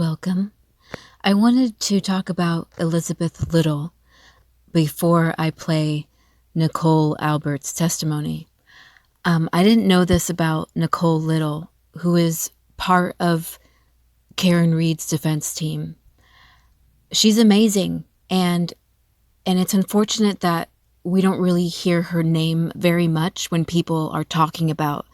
welcome. I wanted to talk about Elizabeth Little before I play Nicole Albert's testimony. I didn't know this about Nicole Little, who is part of Karen Reed's defense team. She's amazing, and it's unfortunate that we don't really hear her name very much when people are talking about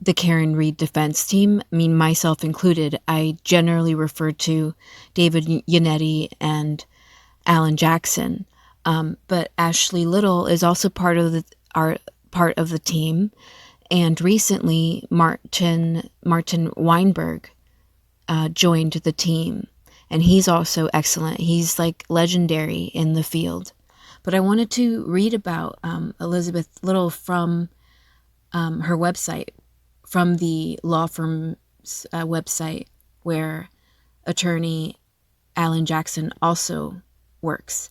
the Karen Reed defense team. I mean, myself included. I generally refer to David Yannetti and Alan Jackson, but Ashley Little is also part of the team. And recently, Martin Weinberg joined the team, and he's also excellent. He's like legendary in the field. But I wanted to read about Elizabeth Little from her website, from the law firm's website where attorney Alan Jackson also works.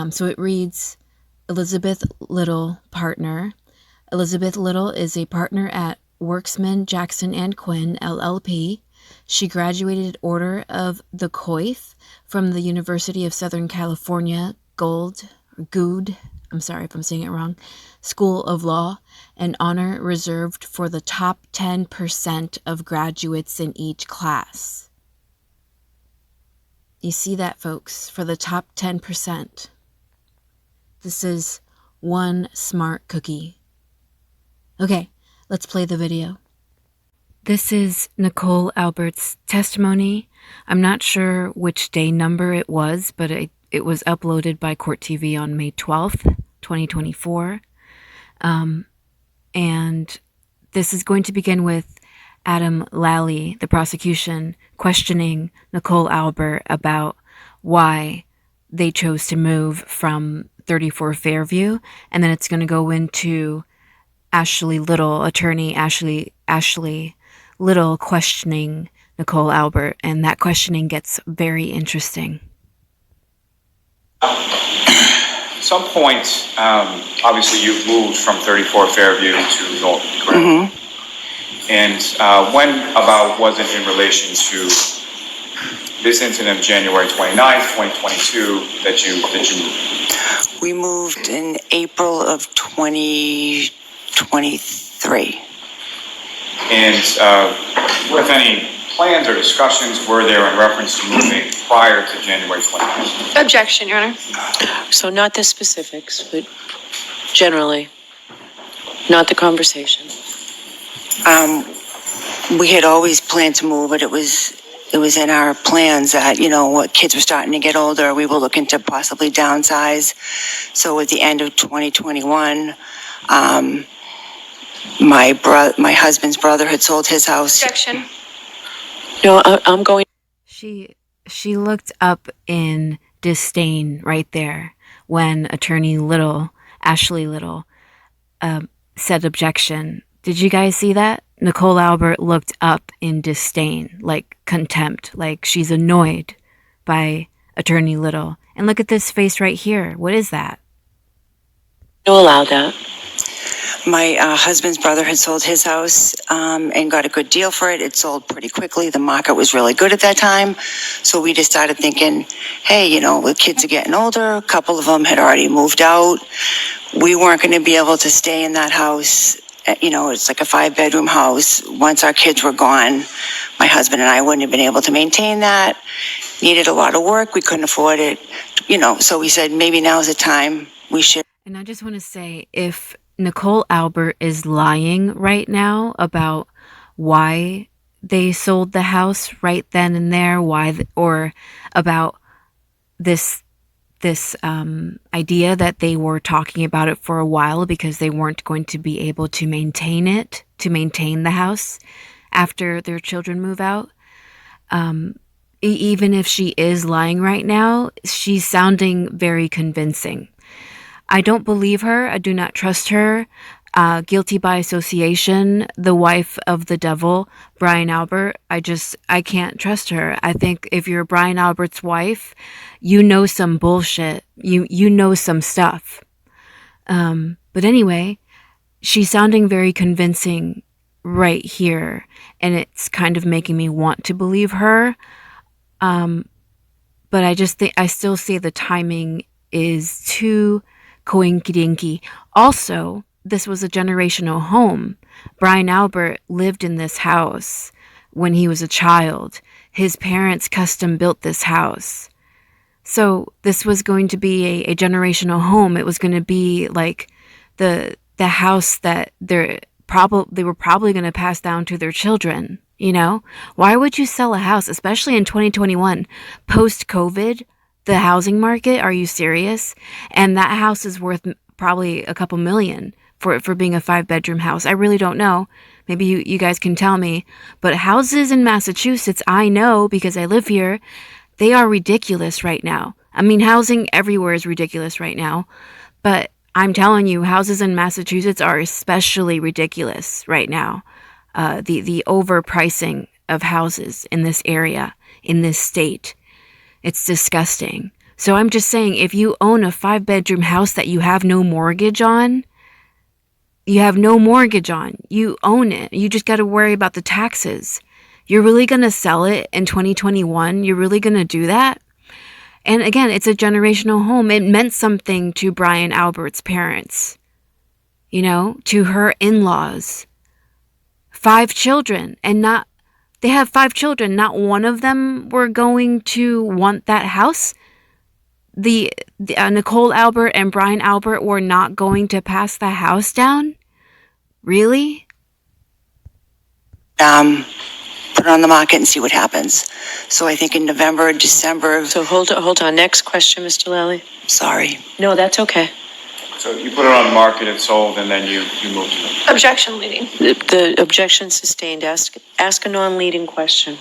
So it reads, Elizabeth Little, partner. Elizabeth Little is a partner at Worksman, Jackson & Quinn, LLP. She graduated Order of the Coif from the University of Southern California Gould, I'm sorry if I'm saying it wrong, School of Law, an honor reserved for the top 10% of graduates in each class. You see that, folks, for the top 10%. This is one smart cookie. Okay, let's play the video. This is Nicole Albert's testimony. I'm not sure which day number it was, but it was uploaded by Court TV on May 12th, 2024. And this is going to begin with Adam Lally, the prosecution, questioning Nicole Albert about why they chose to move from 34 Fairview. And then it's going to go into Ashley Little, attorney Ashley Little, questioning Nicole Albert. And that questioning gets very interesting. At some point, obviously you've moved from 34 Fairview to North, correct? Mm-hmm. And when about was it in relation to this incident of January 29th, 2022 that you moved? We moved in April of 2023. And with any plans or discussions were there in reference to moving prior to January 29th? Objection, Your Honor. So not the specifics, but generally, not the conversation. We had always planned to move, but it was in our plans that, what kids were starting to get older, we were looking to possibly downsize. So at the end of 2021, my husband's brother had sold his house. Objection. No, I'm going. She looked up in disdain right there when attorney Little, Ashley Little, said objection. Did you guys see that? Nicole Albert looked up in disdain, like contempt, like she's annoyed by attorney Little. And look at this face right here. What is that? Don't allow that. My husband's brother had sold his house and got a good deal for it. It sold pretty quickly. The market was really good at that time. So we just started thinking, hey, the kids are getting older. A couple of them had already moved out. We weren't going to be able to stay in that house. It's like a 5-bedroom house. Once our kids were gone, my husband and I wouldn't have been able to maintain that. Needed a lot of work. We couldn't afford it. So we said, maybe now's the time we should. And I just want to say, if Nicole Albert is lying right now about why they sold the house right then and there, or about this idea that they were talking about it for a while because they weren't going to be able to maintain the house after their children move out. Even if she is lying right now, she's sounding very convincing. I don't believe her. I do not trust her. Guilty by association, the wife of the devil, Brian Albert. I can't trust her. I think if you're Brian Albert's wife, you know some bullshit. You know some stuff. But anyway, she's sounding very convincing right here, and it's kind of making me want to believe her. But I just think I still say the timing is too coinky-dinky. Also, this was a generational home. Brian Albert lived in this house when he was a child. His parents custom built this house. So this was going to be a generational home. It was going to be like the house that they were probably going to pass down to their children. You know, why would you sell a house, especially in 2021, post-COVID, the housing market? Are you serious? And that house is worth probably a couple million for being a 5-bedroom house. I really don't know. Maybe you guys can tell me. But houses in Massachusetts, I know because I live here, they are ridiculous right now. I mean, housing everywhere is ridiculous right now. But I'm telling you, houses in Massachusetts are especially ridiculous right now. The overpricing of houses in this area, in this state. It's disgusting. So I'm just saying, if you own a 5-bedroom house that you have no mortgage on, you own it. You just got to worry about the taxes. You're really going to sell it in 2021? You're really going to do that? And again, it's a generational home. It meant something to Brian Albert's parents, you know, to her in-laws. 5 children, and they have 5 children. Not one of them were going to want that house. The Nicole Albert and Brian Albert were not going to pass the house down. Really? Put it on the market and see what happens. So I think in November, December. So hold on. Next question, Mr. Lally. Sorry. No, that's okay. So you put it on the market, it sold, and then you moved to it. Objection leading. The objection sustained. Ask a non-leading question.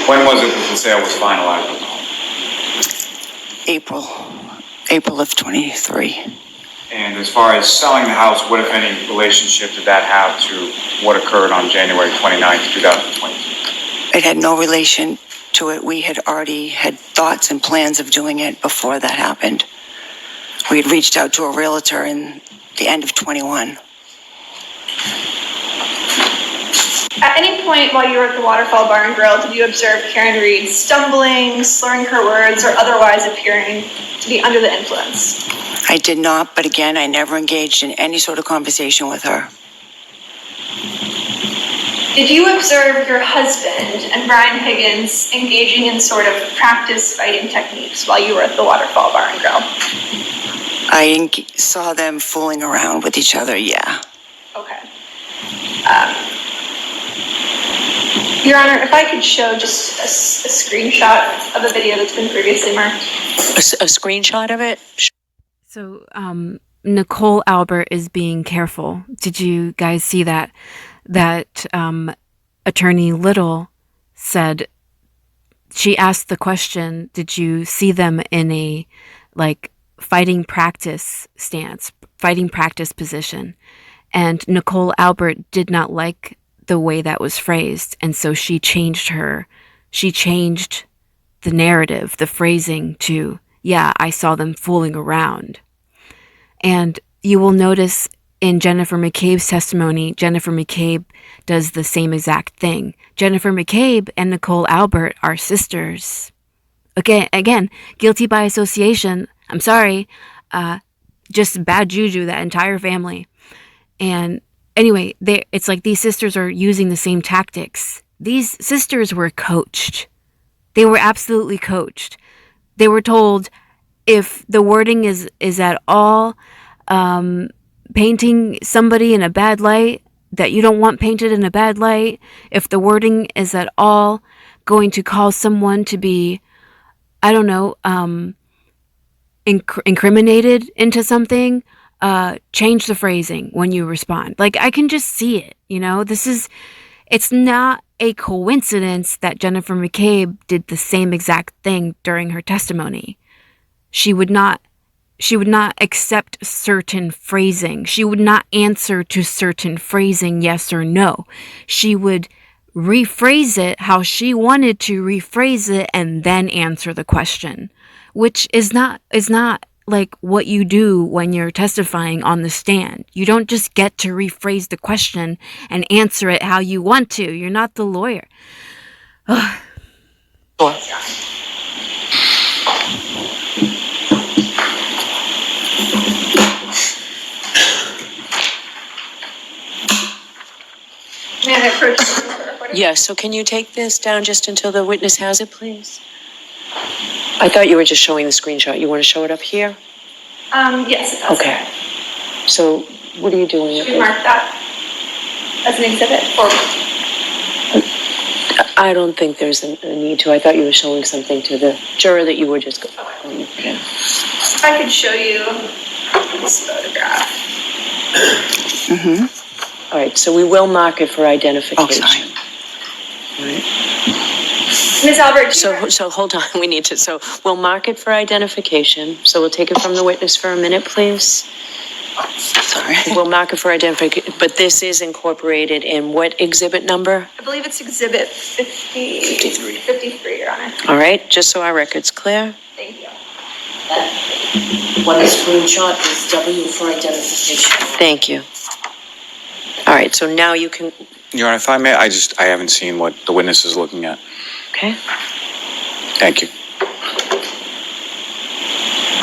When was it that the sale was finalized? April of 23. And as far as selling the house, what, if any, relationship did that have to what occurred on January 29th, 2022? It had no relation to it. We had already had thoughts and plans of doing it before that happened. We had reached out to a realtor in the end of 21. At any point while you were at the Waterfall Bar and Grill, did you observe Karen Reed stumbling, slurring her words, or otherwise appearing to be under the influence? I did not, but again, I never engaged in any sort of conversation with her. Did you observe your husband and Brian Higgins engaging in sort of practice fighting techniques while you were at the Waterfall Bar and Grill? I saw them fooling around with each other, yeah. Okay. Your Honor, if I could show just a screenshot of a video that's been previously marked. A screenshot of it? So, Nicole Albert is being careful. Did you guys see that? That Attorney Little said, she asked the question, did you see them in a, like, fighting practice stance, fighting practice position? And Nicole Albert did not like the way that was phrased, and so she changed the narrative, the phrasing to, yeah, I saw them fooling around. And you will notice in Jennifer McCabe's testimony, Jennifer McCabe does the same exact thing. Jennifer McCabe and Nicole Albert are sisters. Again, guilty by association. I'm sorry. Just bad juju, that entire family. And anyway, it's like these sisters are using the same tactics. These sisters were coached. They were absolutely coached. They were told, if the wording is at all painting somebody in a bad light that you don't want painted in a bad light, if the wording is at all going to cause someone to be, I don't know, incriminated into something, change the phrasing when you respond. Like, I can just see it, you know? It's not a coincidence that Jennifer McCabe did the same exact thing during her testimony. She would not accept certain phrasing. She would not answer to certain phrasing, yes or no. She would rephrase it how she wanted to rephrase it and then answer the question, which is not like what you do when you're testifying on the stand. You don't just get to rephrase the question and answer it how you want to. You're not the lawyer. Ugh. Sure. Yes, Your Honor. May I approach the recording? Yes, so can you take this down just until the witness has it, please? I thought you were just showing the screenshot. You want to show it up here? Yes, it does. Okay. So what are you doing with Should we it? mark that as an exhibit or? I don't think there's a need to. I thought you were showing something to the juror that you were just going. Yeah. If I could show you this photograph. All right, so we will mark it for identification. Oh, sorry. All right. Ms. Albert, do you So hold on, we need to, so we'll mark it for identification. So we'll take it from the witness for a minute, please. Sorry. We'll mark it for identification, but this is incorporated in what exhibit number? I believe it's exhibit 53, Your Honor. All right, just so our record's clear. Thank you. One screenshot is W for identification. Thank you. All right, so now you can, Your Honor, if I may, I haven't seen what the witness is looking at. okay? Thank you.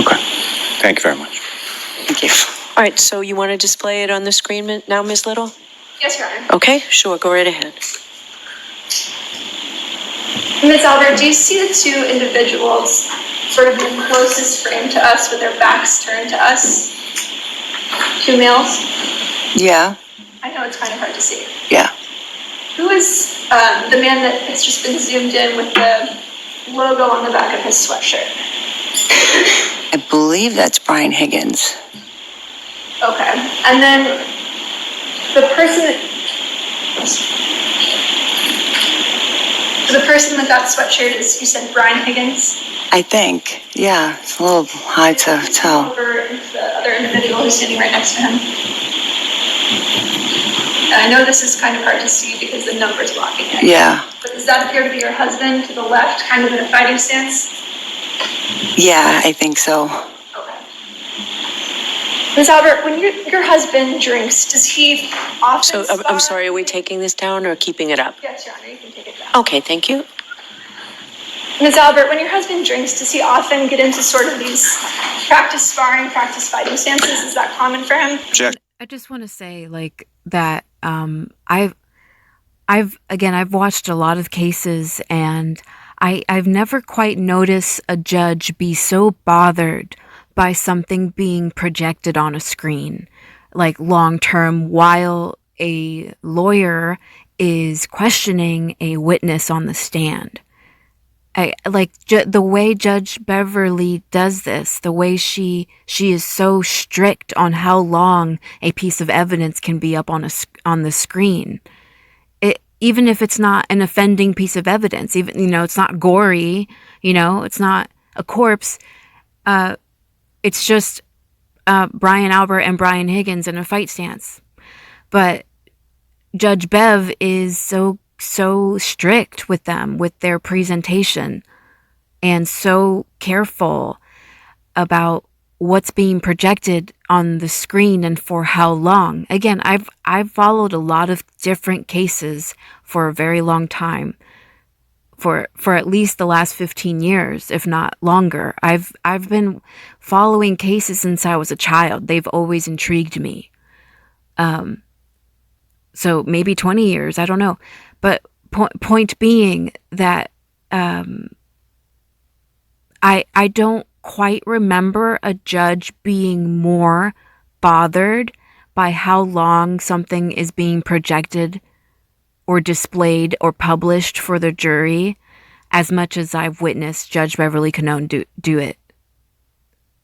Okay. Thank you very much. Thank you. All right, so you want to display it on the screen now, Ms. Little? Yes, Your Honor. Okay, sure, go right ahead. Ms. Albert, do you see the two individuals sort of in the closest frame to us with their backs turned to us? Two males? Yeah, I know it's kind of hard to see. yeah. Who is the man that has just been zoomed in with the logo on the back of his sweatshirt? I believe that's Brian Higgins. Okay. And then the person with that sweatshirt is, you said, Brian Higgins? I think, yeah. It's a little hard to tell. Over the other individual who's standing right next to him. And I know this is kind of hard to see because the number's blocking it. Yeah, But does that appear to be your husband to the left, kind of in a fighting stance? yeah, I think so. Okay. Ms. Albert, when your husband drinks, does he often So I'm sorry, are we taking this down or keeping it up? Yes, Your Honor, you can take it down. Okay, thank you. Ms. Albert, when your husband drinks, does he often get into sort of these practice sparring, practice fighting stances? Is that common for him? Jack. I just want to say like that I've watched a lot of cases and I've never quite noticed a judge be so bothered by something being projected on a screen like long term while a lawyer is questioning a witness on the stand. The way Judge Beverly does this, the way she is so strict on how long a piece of evidence can be up on the screen. Even if it's not an offending piece of evidence, even, it's not gory, it's not a corpse. It's just Brian Albert and Brian Higgins in a fight stance. But Judge Bev is so strict with them, with their presentation, and so careful about what's being projected on the screen and for how long. Again, I've followed a lot of different cases for a very long time, for at least the last 15 years, if not longer. I've been following cases since I was a child. They've always intrigued me. So maybe 20 years, I don't know. But point being that I don't quite remember a judge being more bothered by how long something is being projected or displayed or published for the jury as much as I've witnessed Judge Beverly Canone do it.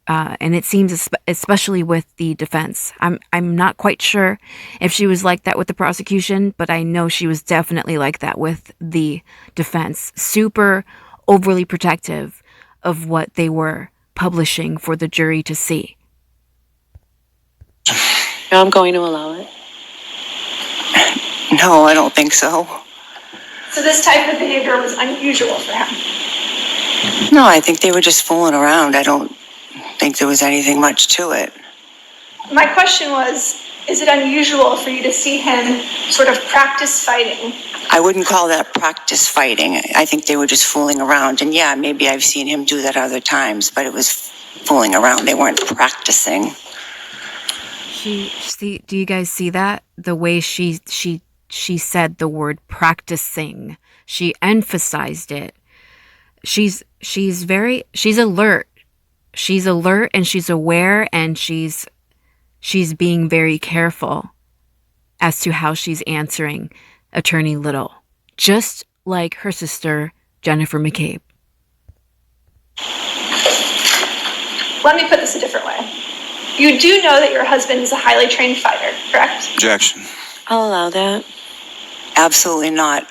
And it seems, especially with the defense, I'm not quite sure if she was like that with the prosecution, but I know she was definitely like that with the defense. Super overly protective of what they were publishing for the jury to see. No, I'm going to allow it. No, I don't think so. So this type of behavior was unusual for him. No, I think they were just fooling around. I don't think there was anything much to it. My question was, is it unusual for you to see him sort of practice fighting I wouldn't call that practice fighting. I think they were just fooling around. And yeah, maybe I've seen him do that other times, but it was fooling around. They weren't practicing. Do you guys see that? The way she said the word practicing. She emphasized it. She's alert. She's alert and she's aware, and she's being very careful as to how she's answering Attorney Little, just like her sister Jennifer McCabe. Let me put this a different way. You do know that your husband is a highly trained fighter, correct? Objection. I'll allow that. Absolutely not.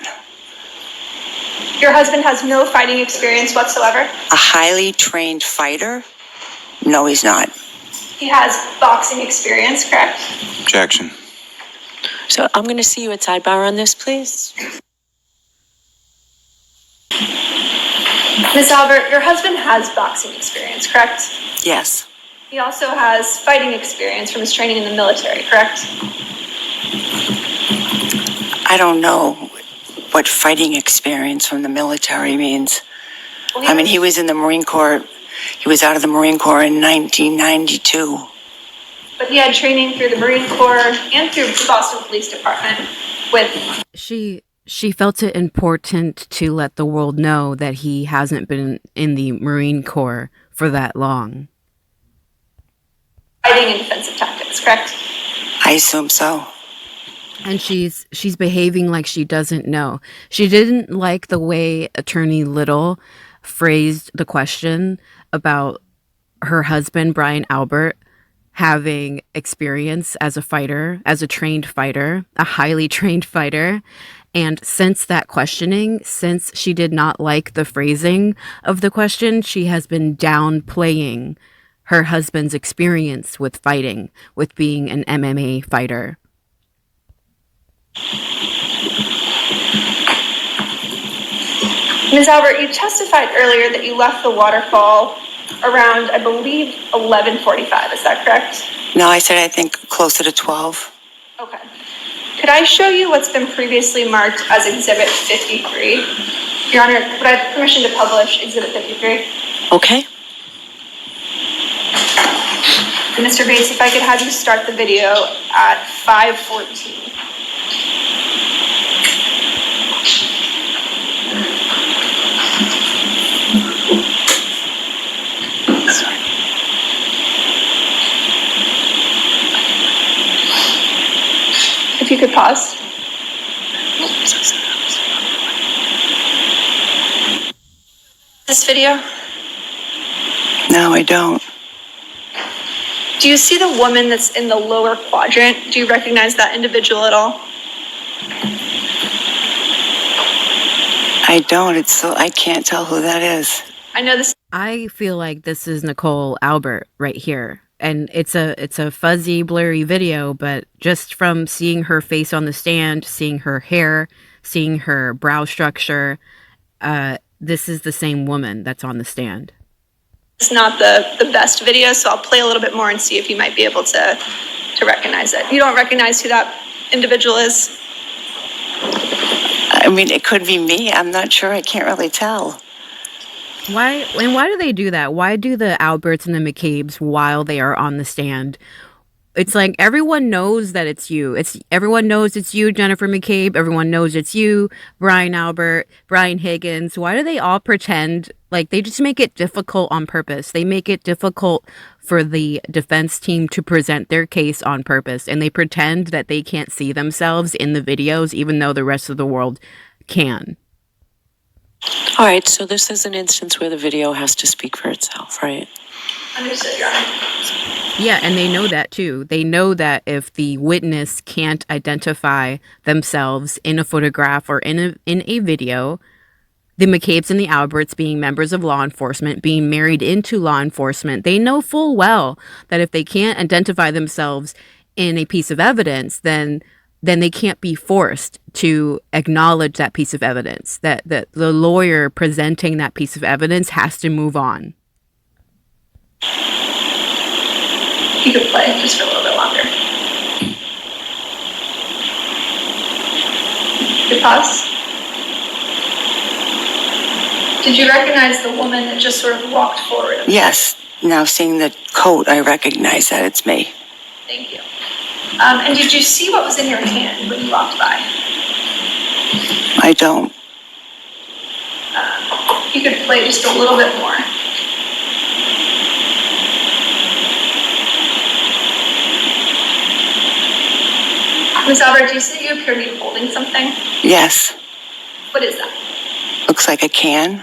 Your husband has no fighting experience whatsoever? A highly trained fighter? No, he's not. He has boxing experience, correct? Objection. So I'm going to see you at sidebar on this, please. Ms. Albert, your husband has boxing experience, correct? Yes. He also has fighting experience from his training in the military, correct? I don't know what fighting experience from the military means. Well, I mean, he was in the Marine Corps. He was out of the Marine Corps in 1992. But he had training through the Marine Corps and through the Boston Police Department with... She felt it important to let the world know that he hasn't been in the Marine Corps for that long. Fighting and defensive tactics, correct? I assume so. And she's behaving like she doesn't know. She didn't like the way Attorney Little phrased the question about her husband, Brian Albert, having experience as a fighter, as a trained fighter, a highly trained fighter. And since that questioning, since she did not like the phrasing of the question, she has been downplaying her husband's experience with fighting, with being an MMA fighter. Ms. Albert, you testified earlier that you left the waterfall around, I believe, 11:45. Is that correct? No, I said I think closer to 12. Okay. Could I show you what's been previously marked as Exhibit 53? Your Honor, would I have permission to publish Exhibit 53? Okay. And Mr. Bates, if I could have you start the video at 5:14. If you could pause. This video? No, I don't. Do you see the woman that's in the lower quadrant? Do you recognize that individual at all? I don't. I can't tell who that is. I know this. I feel like this is Nicole Albert right here. And it's a fuzzy, blurry video, but just from seeing her face on the stand, seeing her hair, seeing her brow structure, this is the same woman that's on the stand. It's not the best video, so I'll play a little bit more and see if you might be able to recognize it. You don't recognize who that individual is? I mean, it could be me. I'm not sure. I can't really tell. Why do they do that? Why do the Alberts and the McCabes while they are on the stand? It's like everyone knows that it's you. Everyone knows it's you, Jennifer McCabe. Everyone knows it's you, Brian Albert, Brian Higgins. Why do they all pretend like they just make it difficult on purpose? They make it difficult for the defense team to present their case on purpose, and they pretend that they can't see themselves in the videos, even though the rest of the world can. All right, so this is an instance where the video has to speak for itself, right? Understood, Your Honor. Yeah, and they know that too. They know that if the witness can't identify themselves in a photograph or in a video, the McCabes and the Alberts, being members of law enforcement, being married into law enforcement, they know full well that if they can't identify themselves in a piece of evidence, then they can't be forced to acknowledge that piece of evidence, that the lawyer presenting that piece of evidence has to move on. You could play just for a little bit longer. You could pause. Did you recognize the woman that just sort of walked forward? Yes. Now seeing the coat, I recognize that it's me. Thank you. And did you see what was in your hand when you walked by? I don't. If you could play just a little bit more. Ms. Albert, do you see you appear to be holding something? Yes. What is that? Looks like a can.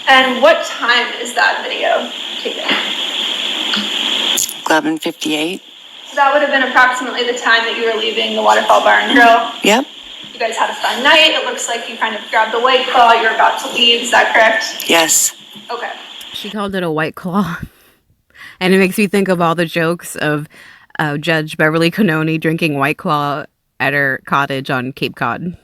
And what time is that video taken? 11:58. So that would have been approximately the time that you were leaving the Waterfall Bar and Grill. Yep. You guys had a fun night. It looks like you kind of grabbed the White Claw. You're about to leave. Is that correct? Yes. Okay. She called it a White Claw. And it makes me think of all the jokes of Judge Beverly Cannoni drinking White Claw at her cottage on Cape Cod.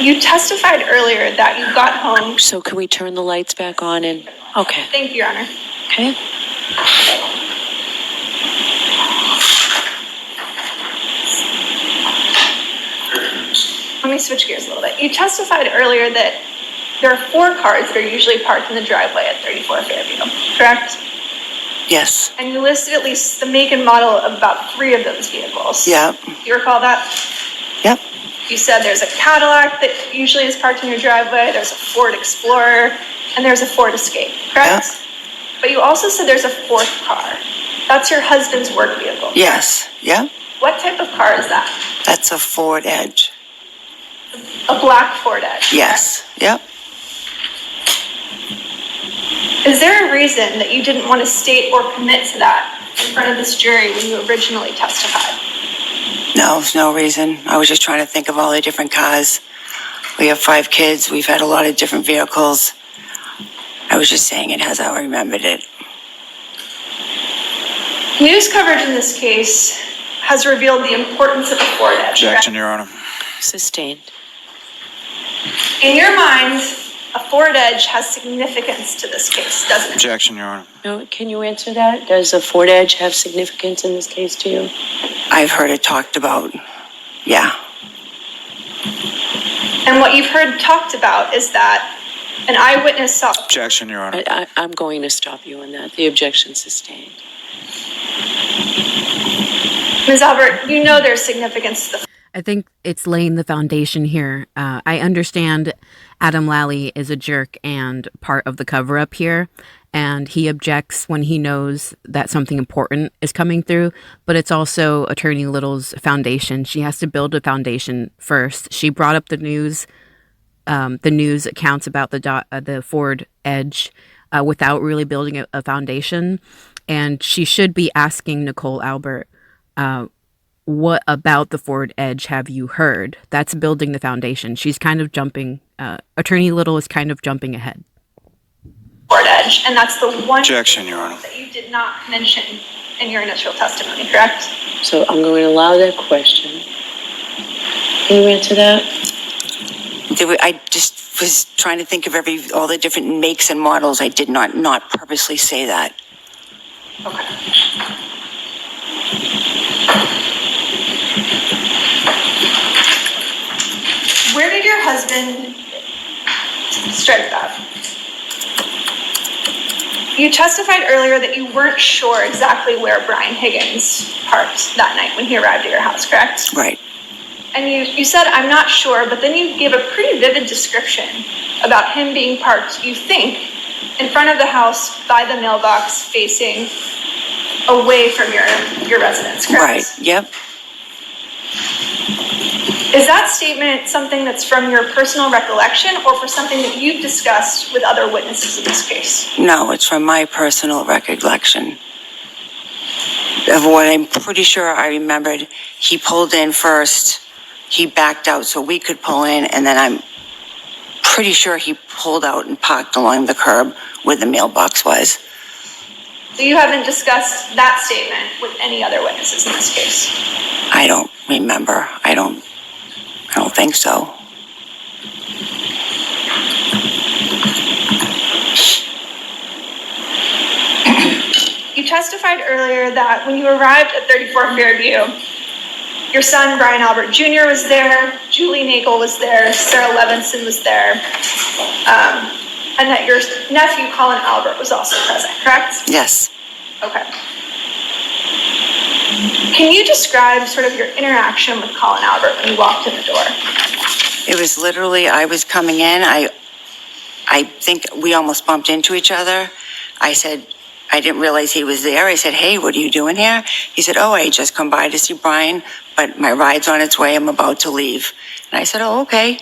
You testified earlier that you got home. So can we turn the lights back on and, okay, Thank you, Your Honor. okay? Let me switch gears a little bit. You testified earlier that there are 4 cars that are usually parked in the driveway at 34 Fairview, correct? Yes. And you listed at least the make and model of about 3 of those vehicles. Yep. Do you recall that? Yep. You said there's a Cadillac that usually is parked in your driveway, there's a Ford Explorer, and there's a Ford Escape, correct? Yep. But you also said there's a 4th car. That's your husband's work vehicle. Yes. Yep. What type of car is that? That's a Ford Edge. A black Ford Edge. Yes. Yep. Is there a reason that you didn't want to state or commit to that in front of this jury when you originally testified? No, there's no reason. I was just trying to think of all the different cars. We have 5 kids. We've had a lot of different vehicles. I was just saying it as I remembered it. News coverage in this case has revealed the importance of the Ford Edge. Objection, Your Honor. Sustained. In your mind, a Ford Edge has significance to this case, doesn't it? Objection, Your Honor. No, can you answer that? Does a Ford Edge have significance in this case to you? I've heard it talked about. Yeah. And what you've heard talked about is that an eyewitness saw. Objection, Your Honor. I'm going to stop you on that. The objection sustained. Ms. Albert, you know there's significance to the. I think it's laying the foundation here. I understand Adam Lally is a jerk and part of the cover up here, and he objects when he knows that something important is coming through, but it's also Attorney Little's foundation. She has to build a foundation first. She brought up the news accounts about the Ford Edge without really building a foundation, and she should be asking Nicole Albert, what about the Ford Edge have you heard? That's building the foundation. She's kind of jumping, Attorney Little is kind of jumping ahead. Ford Edge, and that's the one. Objection, Your Honor. That you did not mention in your initial testimony, correct? So I'm going to allow that question. Can you answer that? I just was trying to think of all the different makes and models. I did not purposely say that. Okay. Where did your husband strike that? You testified earlier that you weren't sure exactly where Brian Higgins parked that night when he arrived at your house, correct? Right. And you said, I'm not sure, but then you gave a pretty vivid description about him being parked, you think, in front of the house by the mailbox facing away from your residence, correct? Right. Yep. Is that statement something that's from your personal recollection or for something that you've discussed with other witnesses in this case? No, it's from my personal recollection of what I'm pretty sure I remembered. He pulled in first, he backed out so we could pull in, and then I'm pretty sure he pulled out and parked along the curb where the mailbox was. So you haven't discussed that statement with any other witnesses in this case? I don't remember. I don't think so. You testified earlier that when you arrived at 34 Fairview, your son, Brian Albert Jr. was there. Julie Nagel was there, Sarah Levinson was there, and that your nephew, Colin Albert, was also present, correct? Yes. Okay. Can you describe sort of your interaction with Colin Albert when you walked in the door? It was literally, I was coming in, I think we almost bumped into each other. I said, I didn't realize he was there. I said, hey, what are you doing here? He said, oh, I just come by to see Brian, but my ride's on its way. I'm about to leave. And I said, oh, okay.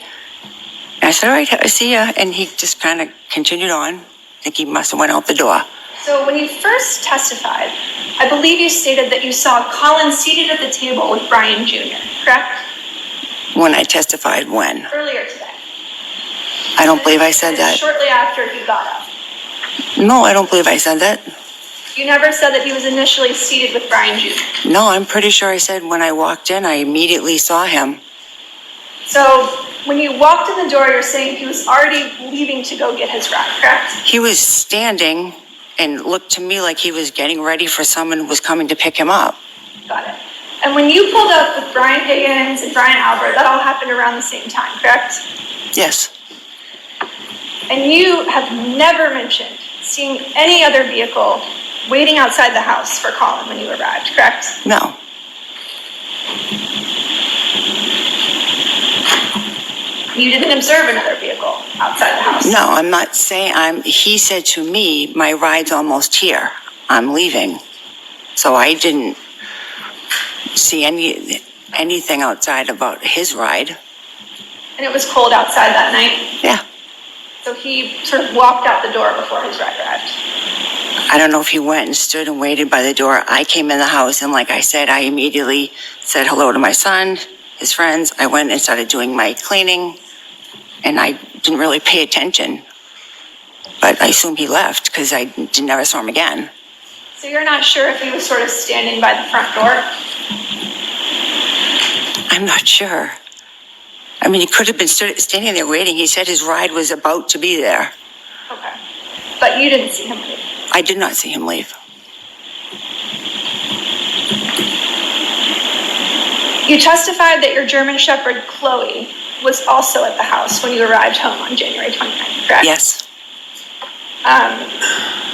And I said, all right, I see ya. And he just kind of continued on. I think he must have went out the door. So when you first testified, I believe you stated that you saw Colin seated at the table with Brian Jr., correct? When I testified, when? Earlier today. I don't believe I said that. Shortly after he got up. No, I don't believe I said that. You never said that he was initially seated with Brian Jr.? No, I'm pretty sure I said when I walked in, I immediately saw him. So when you walked in the door, you're saying he was already leaving to go get his ride, correct? He was standing and looked to me like he was getting ready for someone who was coming to pick him up. Got it. And when you pulled up with Brian Higgins and Brian Albert, that all happened around the same time, correct? Yes. And you have never mentioned seeing any other vehicle waiting outside the house for Colin when you arrived, correct? No. You didn't observe another vehicle outside the house? No, I'm not saying, he said to me, my ride's almost here. I'm leaving. So I didn't see anything outside about his ride. And it was cold outside that night? Yeah. So he sort of walked out the door before his ride arrived? I don't know if he went and stood and waited by the door. I came in the house, and like I said, I immediately said hello to my son, his friends. I went and started doing my cleaning, and I didn't really pay attention. But I assume he left because I never saw him again. So you're not sure if he was sort of standing by the front door? I'm not sure. I mean, he could have been standing there waiting. He said his ride was about to be there. Okay. But you didn't see him leave? I did not see him leave. You testified that your German Shepherd, Chloe, was also at the house when you arrived home on January 29th, correct? Yes.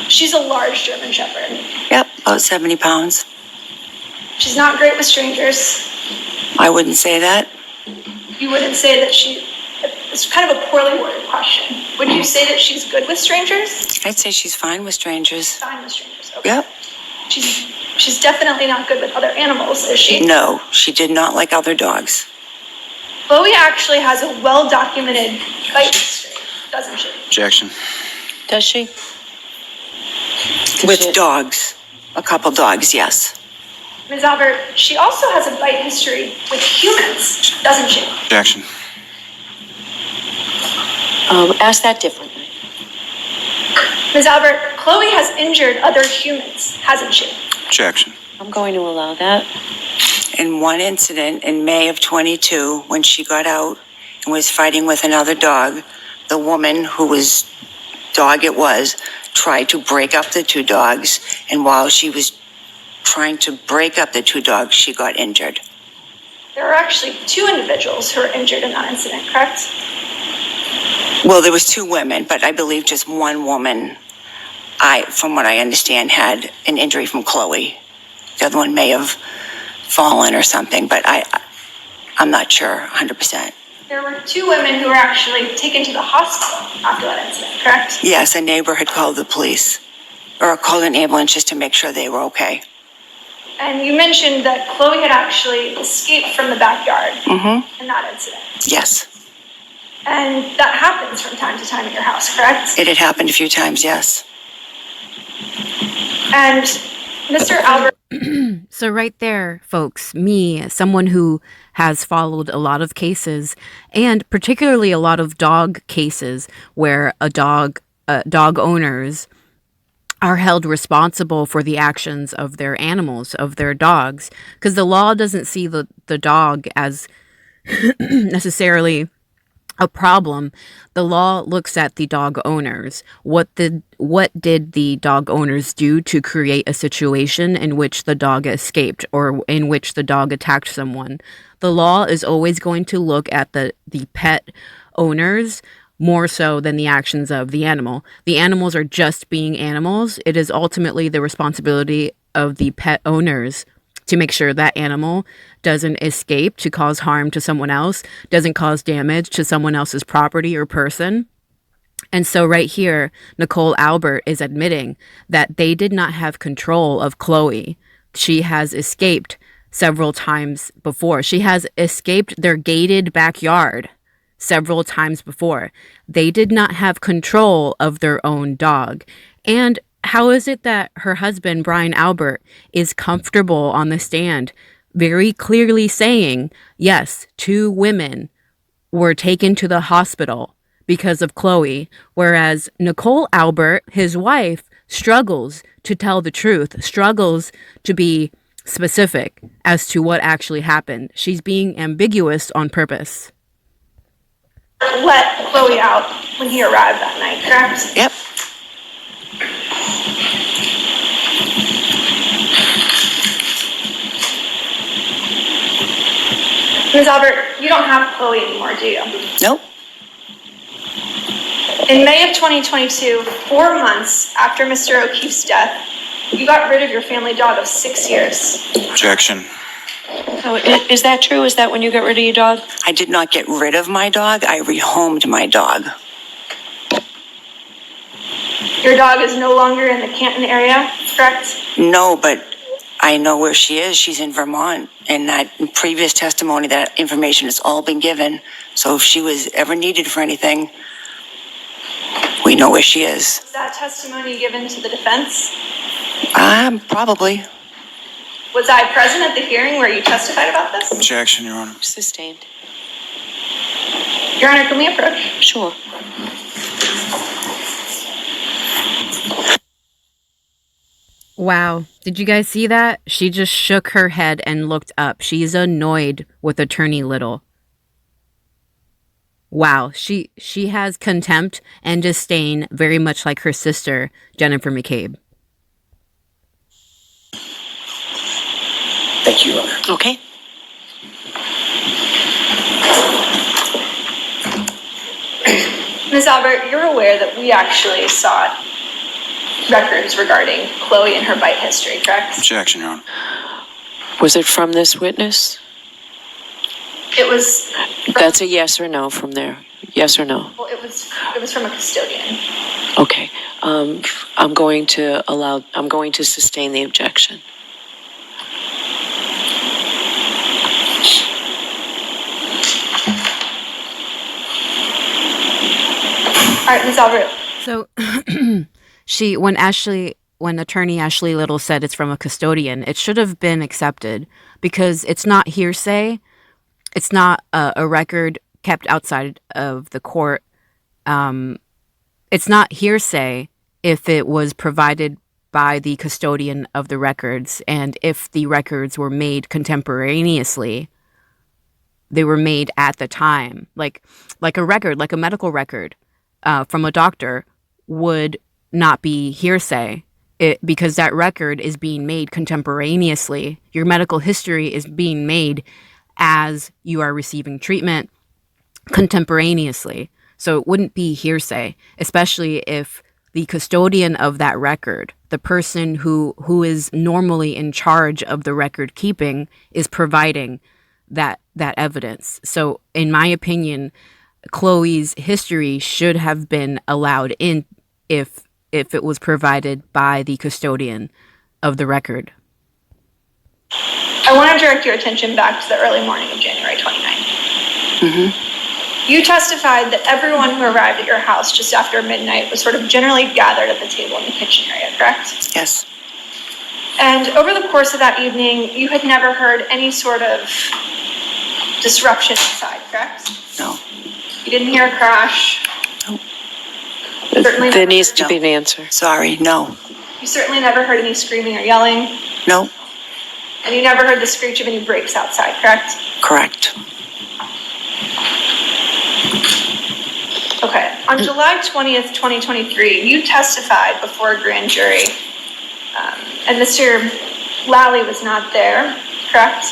She's a large German Shepherd. Yep, about 70 pounds. She's not great with strangers. I wouldn't say that. You wouldn't say that it's kind of a poorly worded question. Would you say that she's good with strangers? I'd say she's fine with strangers. Fine with strangers, okay. Yep. She's definitely not good with other animals, is she? No, she did not like other dogs. Chloe actually has a well-documented bite history, doesn't she? Objection. Does she? With dogs. A couple dogs, yes. Ms. Albert, she also has a bite history with humans, doesn't she? Objection. Ask that differently. Ms. Albert, Chloe has injured other humans, hasn't she? Objection. I'm going to allow that. In one incident in May of 22, when she got out and was fighting with another dog, the woman whose dog it was tried to break up the two dogs, and while she was trying to break up the two dogs, she got injured. There were actually two individuals who were injured in that incident, correct? Well, there was two women, but I believe just one woman, from what I understand, had an injury from Chloe. The other one may have fallen or something, but I'm not sure 100%. There were two women who were actually taken to the hospital after that incident, correct? Yes, a neighbor had called the police, or called an ambulance just to make sure they were okay. And you mentioned that Chloe had actually escaped from the backyard in that incident. Yes. And that happens from time to time at your house, correct? It had happened a few times, yes. And Mr. Albert... So right there, folks, me, someone who has followed a lot of cases, and particularly a lot of dog cases where dog owners are held responsible for the actions of their animals, of their dogs, because the law doesn't see the dog as necessarily a problem, the law looks at the dog owners. What did the dog owners do to create a situation in which the dog escaped or in which the dog attacked someone? The law is always going to look at the pet owners more so than the actions of the animal. The animals are just being animals. It is ultimately the responsibility of the pet owners to make sure that animal doesn't escape to cause harm to someone else, doesn't cause damage to someone else's property or person. And so right here, Nicole Albert is admitting that they did not have control of Chloe. She has escaped several times before. She has escaped their gated backyard several times before. They did not have control of their own dog. And how is it that her husband, Brian Albert, is comfortable on the stand, very clearly saying, yes, 2 women were taken to the hospital because of Chloe, whereas Nicole Albert, his wife, struggles to tell the truth, struggles to be specific as to what actually happened. She's being ambiguous on purpose. Let Chloe out when he arrived that night, correct? Yep. Ms. Albert, you don't have Chloe anymore, do you? Nope. In May of 2022, 4 months after Mr. O'Keefe's death, you got rid of your family dog of 6 years. Objection. Oh, is that true? Is that when you got rid of your dog? I did not get rid of my dog. I rehomed my dog. Your dog is no longer in the Canton area, correct? No, but I know where she is. She's in Vermont. And that previous testimony, that information has all been given. So if she was ever needed for anything, we know where she is. Was that testimony given to the defense? Probably. Was I present at the hearing where you testified about this? Objection, Your Honor. Sustained. Your Honor, can we approach? Sure. Wow. Did you guys see that? She just shook her head and looked up. She's annoyed with Attorney Little. Wow. She has contempt and disdain, very much like her sister, Jennifer McCabe. Thank you, Your Honor. Okay. Ms. Albert, you're aware that we actually sought records regarding Chloe and her bite history, correct? Objection, Your Honor. Was it from this witness? It was. That's a yes or no from there. Yes or no? Well, it was from a custodian. Okay. I'm going to sustain the objection. All right, Ms. Albert. So when Attorney Ashley Little said it's from a custodian, it should have been accepted because it's not hearsay. It's not a record kept outside of the court. It's not hearsay if it was provided by the custodian of the records and if the records were made contemporaneously. They were made at the time, like a record, like a medical record from a doctor would not be hearsay because that record is being made contemporaneously. Your medical history is being made as you are receiving treatment contemporaneously. So it wouldn't be hearsay, especially if the custodian of that record, the person who is normally in charge of the record keeping, is providing that evidence. So in my opinion, Chloe's history should have been allowed in if it was provided by the custodian of the record. I want to direct your attention back to the early morning of January 29th. Mm-hmm. You testified that everyone who arrived at your house just after midnight was sort of generally gathered at the table in the kitchen area, correct? Yes. And over the course of that evening, you had never heard any sort of disruption inside, correct? No. You didn't hear a crash? No. Certainly There never needs heard- to be an answer. Sorry, no. You certainly never heard any screaming or yelling, No. and you never heard the screech of any brakes outside, correct? Correct. Okay, on July 20th, 2023, you testified before a grand jury, and Mr. Lally was not there, correct?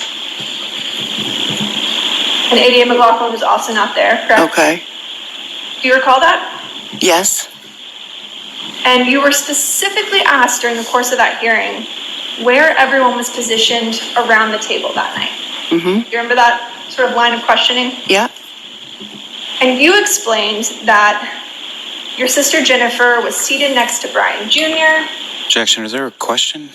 And ADA McLaughlin was also not there, correct? Okay. Do you recall that? Yes. And you were specifically asked during the course of that hearing where everyone was positioned around the table that night. Mm-hmm. Do you remember that sort of line of questioning? Yeah. And you explained that your sister Jennifer was seated next to Brian Jr. Objection, is there a question?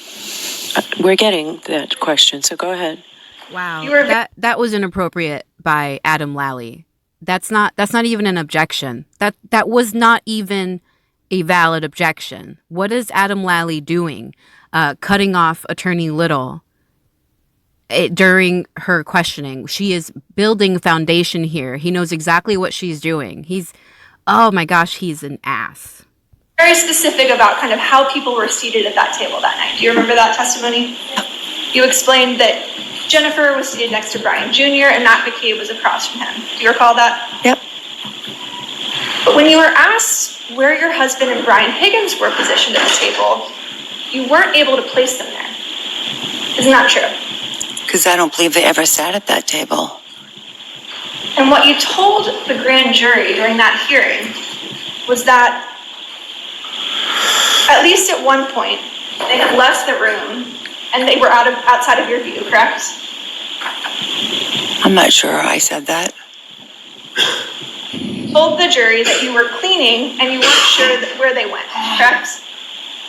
We're getting that question, so go ahead. Wow, You were- that was inappropriate by Adam Lally. That's not even an objection. That was not even a valid objection. What is Adam Lally doing? Cutting off Attorney Little during her questioning. She is building foundation here. He knows exactly what she's doing. Oh my gosh, he's an ass. Very specific about kind of how people were seated at that table that night. Do you remember that testimony? You explained that Jennifer was seated next to Brian Jr. and Matt McCabe was across from him. Do you recall that? Yep. But when you were asked where your husband and Brian Higgins were positioned at the table, you weren't able to place them there. Isn't that true? Because I don't believe they ever sat at that table. And what you told the grand jury during that hearing was that at least at one point, they had left the room and they were outside of your view, correct? I'm not sure I said that. Told the jury that you were cleaning and you weren't sure where they went, correct?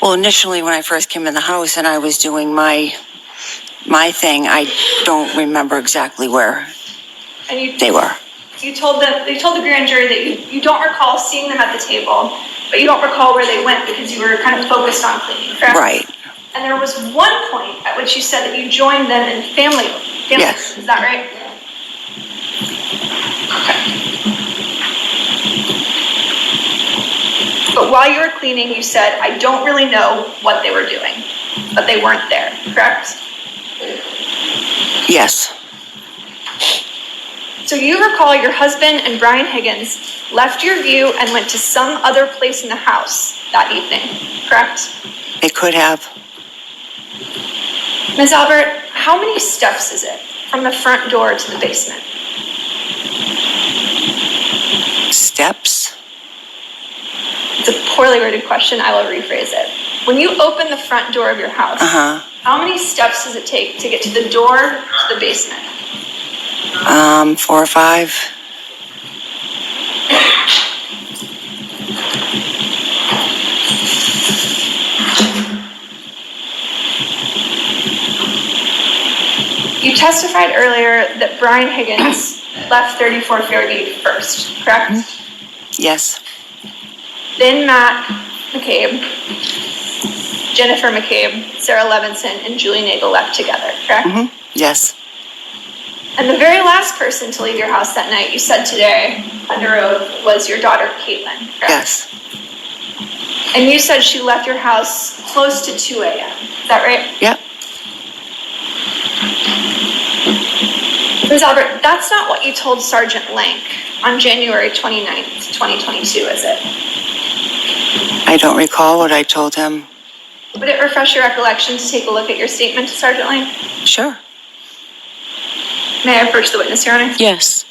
Well, initially when I first came in the house and I was doing my thing, I don't remember exactly where And they were. you told the grand jury that you don't recall seeing them at the table, but you don't recall where they went because you were kind of focused on cleaning, correct? Right. And there was one point at which you said that you joined them in family. Yes. Is that right? Okay. But while you were cleaning, you said, I don't really know what they were doing, but they weren't there, correct? Yes. So you recall your husband and Brian Higgins left your view and went to some other place in the house that evening, correct? They could have. Ms. Albert, how many steps is it from the front door to the basement? Steps. It's a poorly worded question. I will rephrase it. When you open the front door of your house, how many steps does it take to get to the door to the basement? 4 or 5. You testified earlier that Brian Higgins left 34 Fairview first, correct? Yes. Then Matt McCabe, Jennifer McCabe, Sarah Levinson, and Julie Nagel left together, correct? Yes. And the very last person to leave your house that night, you said today, under oath, was your daughter, Caitlin, correct? Yes. And you said she left your house close to 2 a.m., is that right? Yep. Ms. Albert, that's not what you told Sergeant Lank on January 29th, 2022, is it? I don't recall what I told him. Would it refresh your recollection to take a look at your statement to Sergeant Lank? Sure. May I approach the witness, Your Honor? Yes.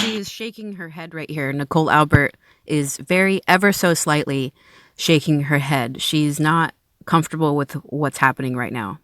She is shaking her head right here. Nicole Albert is ever so slightly shaking her head. She's not comfortable with what's happening right now.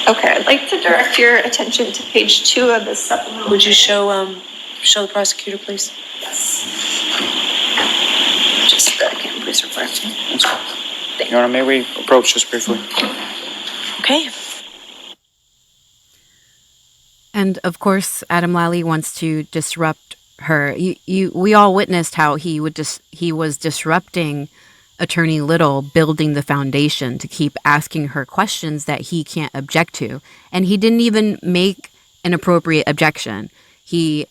Okay, I'd like to direct your attention to page 2 of this supplemental. Would you show the prosecutor, please? Yes. Just the Canton Police Report. That's cool. Your Honor, may we approach just briefly? Okay. And of course, Adam Lally wants to disrupt her. We all witnessed how he was disrupting Attorney Little, building the foundation to keep asking her questions that he can't object to, and he didn't even make an appropriate objection. He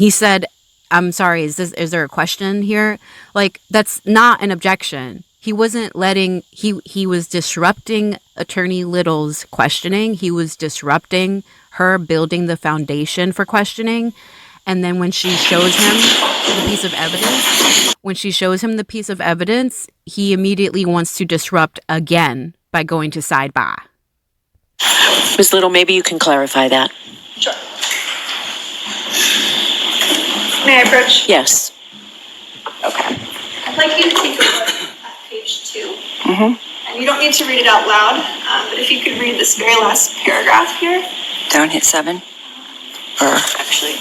said, "I'm sorry, is there a question here?" Like, that's not an objection. He wasn't letting, he was disrupting Attorney Little's questioning. He was disrupting her building the foundation for questioning. And then when she shows him the piece of evidence, he immediately wants to disrupt again by going to sidebar. Ms. Little, maybe you can clarify that. Sure. May I approach? Yes. Okay. I'd like you to take a look at page 2. And you don't need to read it out loud, but if you could read this very last paragraph here. Down hit 7? Or Actually,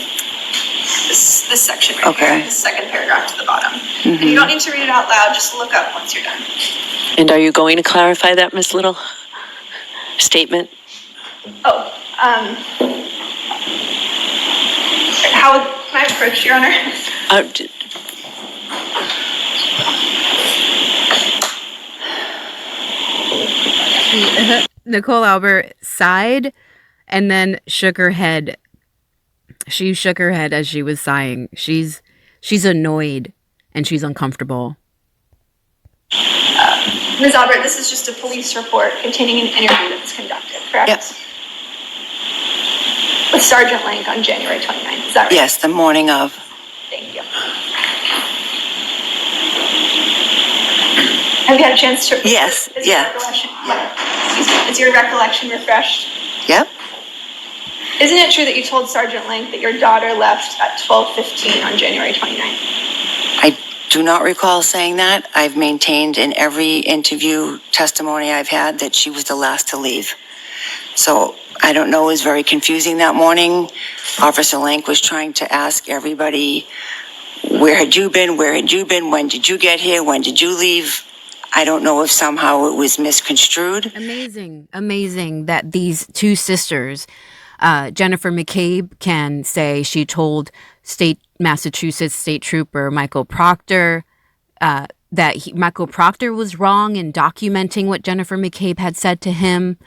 this section right Okay. here, the second paragraph to the bottom. And you don't need to read it out loud, just look up once you're done. And are you going to clarify that, Ms. Little? Statement? Oh, can I approach, Your Honor? D- Nicole Albert sighed and then shook her head. She shook her head as she was sighing. She's annoyed and she's uncomfortable. Ms. Albert, this is just a police report containing an interview that was conducted, correct? Yep. With Sergeant Lank on January 29th, is that right? yes, the morning of. Thank you. Have you had a chance to? Yes, Is your yeah. recollection, excuse me, is your recollection refreshed? Yep. Isn't it true that you told Sergeant Lank that your daughter left at 12:15 on January 29th? I do not recall saying that. I've maintained in every interview testimony I've had that she was the last to leave. So I don't know, it was very confusing that morning. Officer Lank was trying to ask everybody, where had you been? Where had you been? When did you get here? When did you leave? I don't know if somehow it was misconstrued. Amazing that these two sisters, Jennifer McCabe can say she told Massachusetts State Trooper Michael Proctor that Michael Proctor was wrong in documenting what Jennifer McCabe had said to him,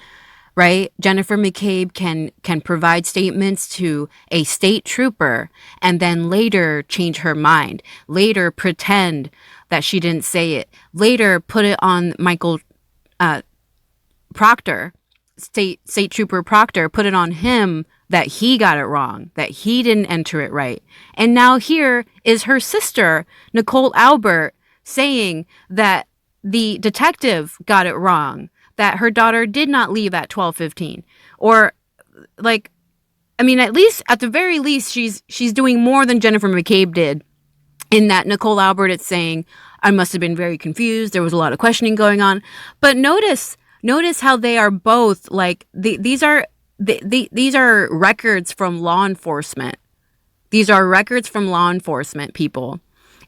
right? Jennifer McCabe can provide statements to a state trooper and then later change her mind, later pretend that she didn't say it, later put it on Michael Proctor, State Trooper Proctor, put it on him that he got it wrong, that he didn't enter it right. And now here is her sister, Nicole Albert, saying that the detective got it wrong, that her daughter did not leave at 12:15. Or, like, I mean, at the very least, she's doing more than Jennifer McCabe did, in that Nicole Albert is saying, I must have been very confused, there was a lot of questioning going on. But notice how they are both, like, these are records from law enforcement. These are records from law enforcement people.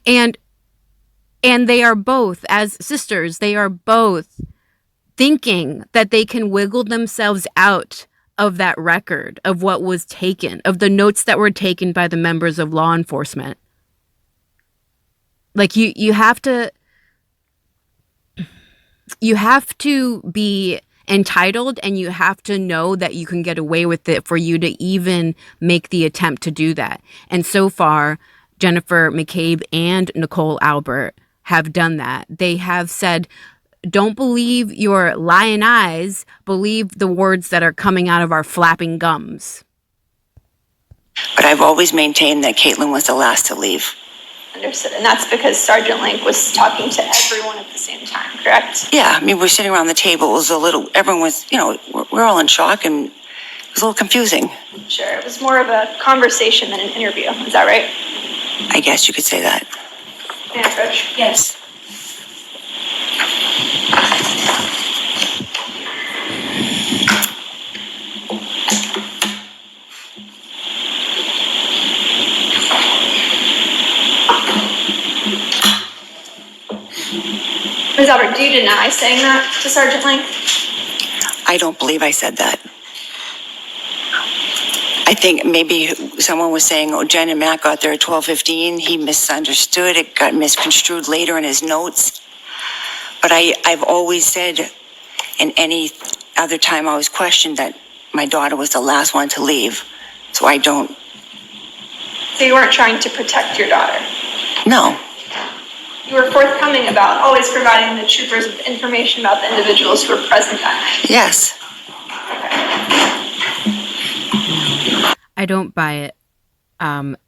And they are both, as sisters, they are both thinking that they can wiggle themselves out of that record, of what was taken, of the notes that were taken by the members of law enforcement. Like, you have to be entitled, and you have to know that you can get away with it for you to even make the attempt to do that. And so far, Jennifer McCabe and Nicole Albert have done that. They have said, don't believe your lying eyes, believe the words that are coming out of our flapping gums. But I've always maintained that Caitlin was the last to leave. Understood. And that's because Sergeant Lank was talking to everyone at the same time, correct? Yeah, I mean, we're sitting around the table. It was everyone was, we're all in shock, and it was a little confusing. Sure. It was more of a conversation than an interview. Is that right? I guess you could say that. May I approach? Yes. Ms. Albert, do you deny saying that to Sergeant Lank? I don't believe I said that. I think maybe someone was saying, oh, Jen and Matt got there at 12:15. He misunderstood. It got misconstrued later in his notes. But I've always said, in any other time I was questioned, that my daughter was the last one to leave. So I don't. So you weren't trying to protect your daughter? No. You were forthcoming about always providing the troopers with information about the individuals who were present that night? Yes. I don't buy it.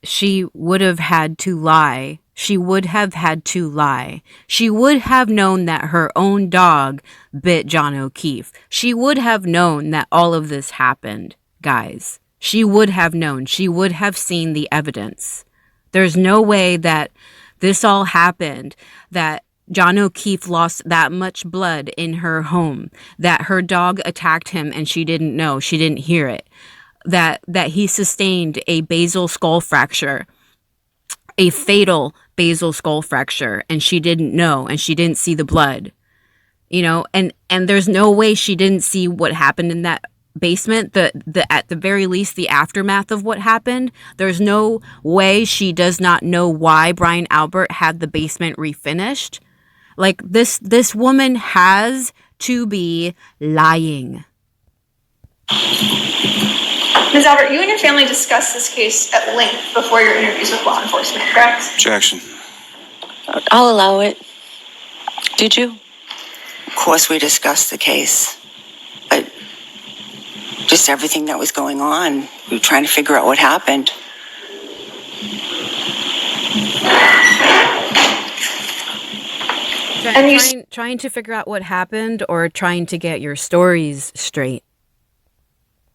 She would have had to lie. She would have had to lie. She would have known that her own dog bit John O'Keefe. She would have known that all of this happened, guys. She would have known. She would have seen the evidence. There's no way that this all happened, that John O'Keefe lost that much blood in her home, that her dog attacked him and she didn't know, she didn't hear it, that he sustained a basal skull fracture, a fatal basal skull fracture, and she didn't know and she didn't see the blood. You know, and there's no way she didn't see what happened in that basement, the at the very least the aftermath of what happened. There's no way she does not know why Brian Albert had the basement refinished. Like, this woman has to be lying. Ms. Albert, you and your family discussed this case at length before your interviews with law enforcement, correct? Objection. I'll allow it. Did you? Of course, we discussed the case, but just everything that was going on, we were trying to figure out what happened. And Trying to figure out what happened, or trying to get your stories straight?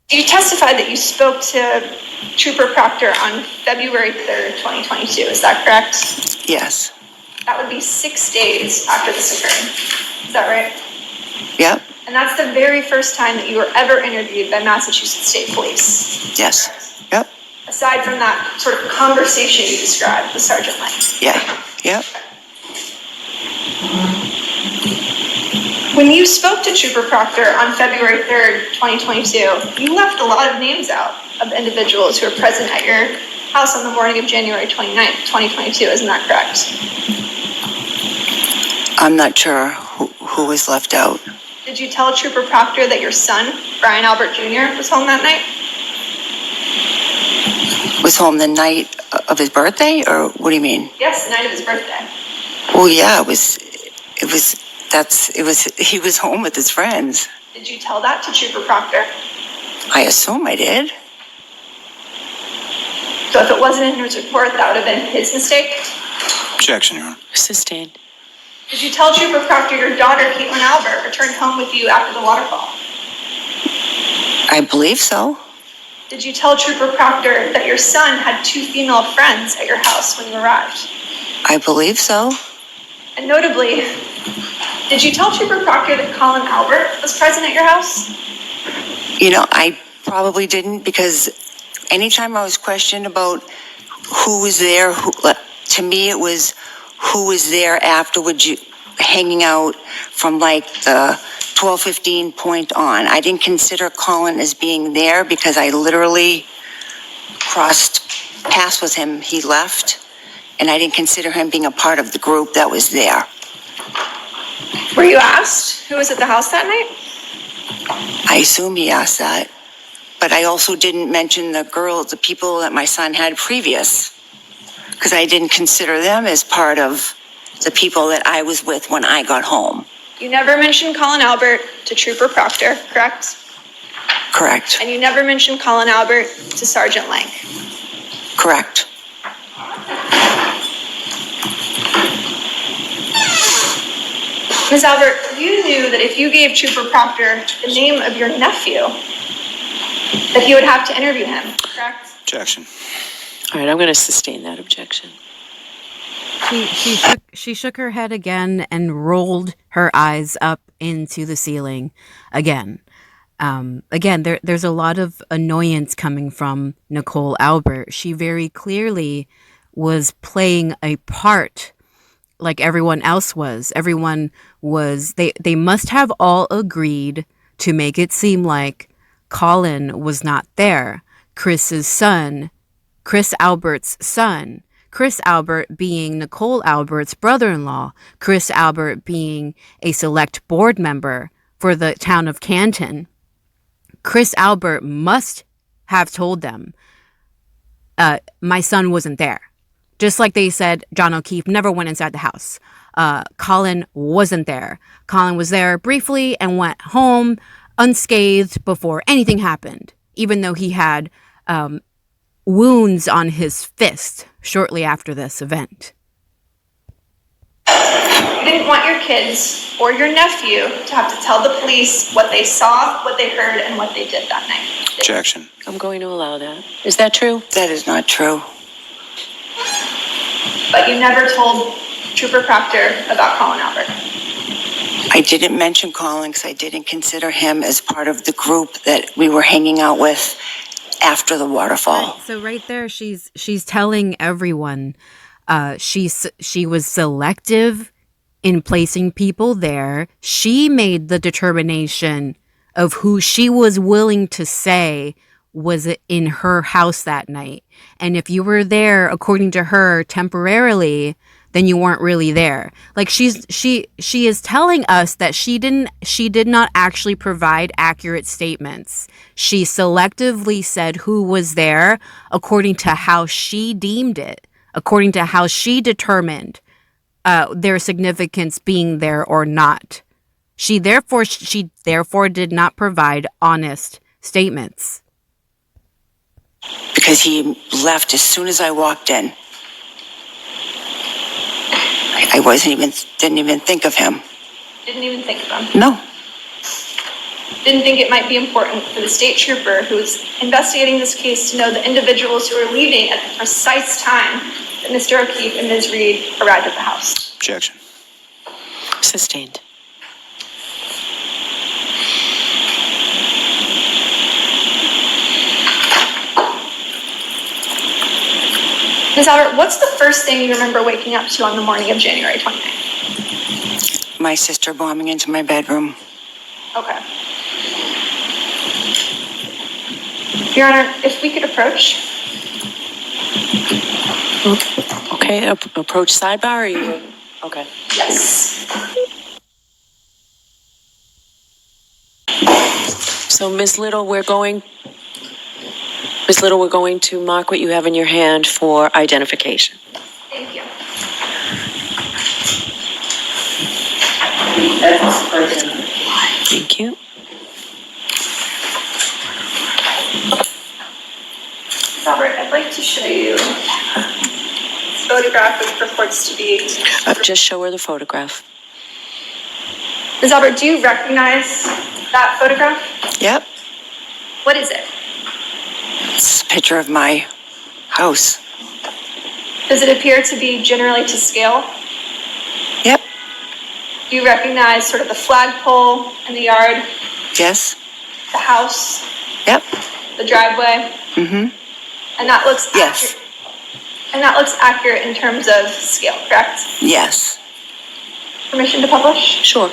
You testified that you spoke to Trooper Proctor on February 3rd, 2022. Is that correct? Yes. That would be 6 days after this occurred. Is that right? Yep. And that's the very first time that you were ever interviewed by Massachusetts State Police. Yes. Yep. Aside from that sort of conversation you described with Sergeant Lang. Yeah. Yep. When you spoke to Trooper Proctor on February 3rd, 2022, you left a lot of names out of the individuals who were present at your house on the morning of January 29th, 2022. Isn't that correct? I'm not sure who was left out. Did you tell Trooper Proctor that your son, Brian Albert Jr., was home that night? Was home the night of his birthday, or what do you mean? Yes, the night of his birthday. Well, yeah, he was home with his friends. Did you tell that to Trooper Proctor? I assume I did. So if it wasn't in his report, that would have been his mistake? Objection, Your Honor. Sustained. Did you tell Trooper Proctor your daughter, Caitlin Albert, returned home with you after the waterfall? I believe so. Did you tell Trooper Proctor that your son had 2 female friends at your house when you arrived? I believe so. And notably, did you tell Trooper Proctor that Colin Albert was present at your house? You know, I probably didn't, because anytime I was questioned about who was there, to me it was who was there afterwards, hanging out from like the 12:15 point on. I didn't consider Colin as being there because I literally crossed paths with him. He left, and I didn't consider him being a part of the group that was there. Were you asked who was at the house that night? I assume he asked that, but I also didn't mention the people that my son had previous, because I didn't consider them as part of the people that I was with when I got home. You never mentioned Colin Albert to Trooper Proctor, correct? Correct. And you never mentioned Colin Albert to Sergeant Lang. Correct. Ms. Albert, you knew that if you gave Trooper Proctor the name of your nephew, that he would have to interview him, correct? Objection. All right, I'm going to sustain that objection. She shook her head again and rolled her eyes up into the ceiling again. There's a lot of annoyance coming from Nicole Albert. She very clearly was playing a part like everyone else was. Everyone was, they must have all agreed to make it seem like Colin was not there. Chris's son, Chris Albert's son. Chris Albert being Nicole Albert's brother-in-law, Chris Albert being a select board member for the town of Canton. Chris Albert must have told them, my son wasn't there. Just like they said, John O'Keefe never went inside the house. Colin wasn't there. Colin was there briefly and went home unscathed before anything happened, even though he had wounds on his fist shortly after this event. You didn't want your kids or your nephew to have to tell the police what they saw, what they heard, and what they did that night. Objection. I'm going to allow that. Is that true? That is not true. But you never told Trooper Proctor about Colin Albert. I didn't mention Colin because I didn't consider him as part of the group that we were hanging out with after the waterfall. Right, so right there, she's telling everyone she was selective in placing people there. She made the determination of who she was willing to say was in her house that night. And if you were there, according to her, temporarily, then you weren't really there. Like she is telling us that she did not actually provide accurate statements. She selectively said who was there according to how she deemed it, according to how she determined their significance being there or not. She therefore did not provide honest statements. Because he left as soon as I walked in. I didn't even think of him. Didn't even think of him. No. Didn't think it might be important for the state trooper who was investigating this case to know the individuals who were leaving at the precise time that Mr. O'Keefe and Ms. Reed arrived at the house. Objection. Sustained. Ms. Albert, what's the first thing you remember waking up to on the morning of January 29th? My sister bombing into my bedroom. Okay. Your Honor, if we could approach. Okay, approach sidebar, or you? Okay. Yes. So, Ms. Little, we're going to mark what you have in your hand for identification. Thank you. Thank you. Ms. Albert, I'd like to show you this photograph which purports to be. Just show her the photograph. Ms. Albert, do you recognize that photograph? Yep. What is it? It's a picture of my house. Does it appear to be generally to scale? Yep. Do you recognize sort of the flagpole in the yard, Yes. the house, Yep. the driveway? Mm-hmm. And that looks Yes. accurate. And that looks accurate in terms of scale, correct? Yes. Permission to publish? Sure.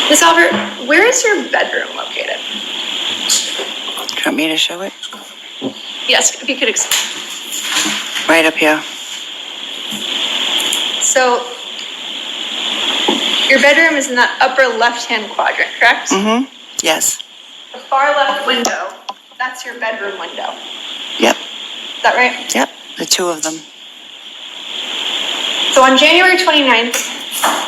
Ms. Albert, where is your bedroom located? Do you want me to show it? Yes, if you could explain. Right up here. So, your bedroom is in that upper left-hand quadrant, correct? Mm-hmm. Yes. The far left window, that's your bedroom window. Yep. Is that right? Yep. The two of them. So on January 29th,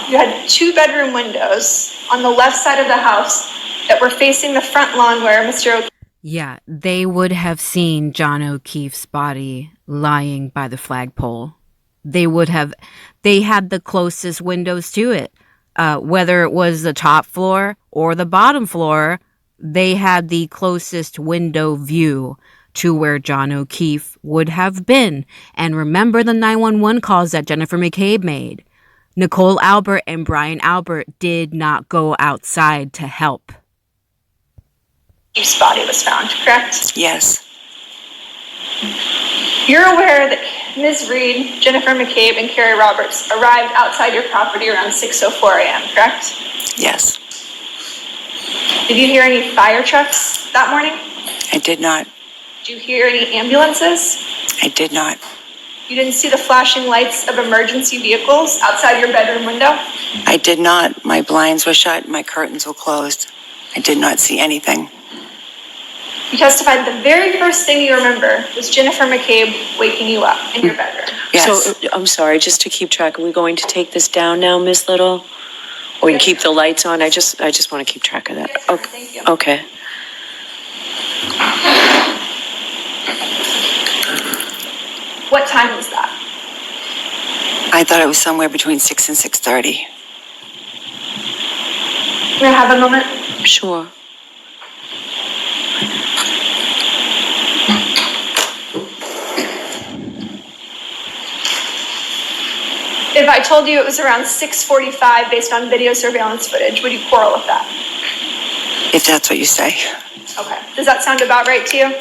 you had two bedroom windows on the left side of the house that were facing the front lawn where Mr. O'Keefe. Yeah, they would have seen John O'Keefe's body lying by the flagpole. They had the closest windows to it. Whether it was the top floor or the bottom floor, they had the closest window view to where John O'Keefe would have been. And remember the 911 calls that Jennifer McCabe made. Nicole Albert and Brian Albert did not go outside to help. O'Keefe's body was found, correct? Yes. You're aware that Ms. Reed, Jennifer McCabe, and Carrie Roberts arrived outside your property around 6:04 a.m., correct? Yes, Did you hear any fire trucks that morning? I did not. Did you hear any ambulances? I did not. You didn't see the flashing lights of emergency vehicles outside your bedroom window? I did not. My blinds were shut, my curtains were closed. I did not see anything. You testified the very first thing you remember was Jennifer McCabe waking you up in your bedroom. Yes. So, I'm sorry, just to keep track, are we going to take this down now, Ms. Little? Or you keep the lights on? I just want to keep track of that. Yes, ma'am. Okay. Thank you. Okay. What time was that? I thought it was somewhere between 6 and 6:30. May I have a moment? Sure. If I told you it was around 6:45 based on video surveillance footage, would you quarrel with that? If that's what you say. Okay. Does that sound about right to you?